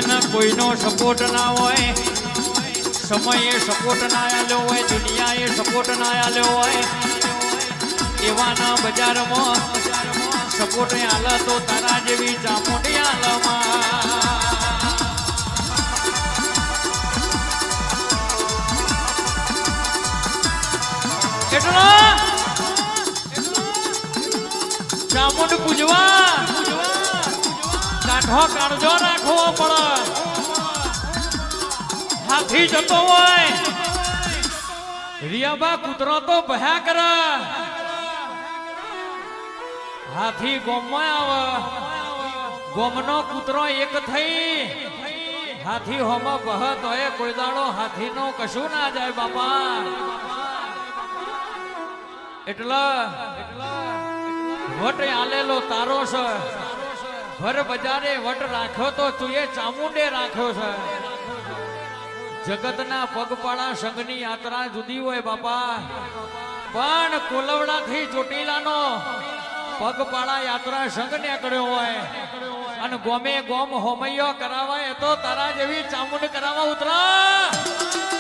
જેને કોઈનો સપોર્ટ ના હોય, સમયે સપોર્ટ ના આલ્યો હોય, દુનિયાએ સપોર્ટ ના આલ્યો હોય, એવાના બજારમાં સપોર્ટ આલે તો તારા જેવી ચામુંડી આલમાં. એટલો ચામુંડ પૂજવા કાઠો કાળજો રાખવો પડે. હાથી જતો હોય રિયાબા કૂતરો તો ભયા કરે. હાથી ગોમમાં આવે, ગોમનો કૂતરો એક થઈ હાથી હોમો બહત હોય. કોઈ દાડો હાથી નો કશું ના જાય બાપા. એટલે વટ આલેલો તારો છે. ભર બજારે વટ રાખ્યો તો તું એ ચામુંડે રાખ્યો છે. જગતના પગપાળા સંઘની યાત્રા જુદી હોય બાપા, પણ કોલવડા થી ચોટીલાનો પગપાળા યાત્રા સંઘ નીકળ્યો હોય અને ગોમે ગોમ હોમૈયો કરાવાય તો તારા જેવી ચામુંડ કરાવવા ઉતરા.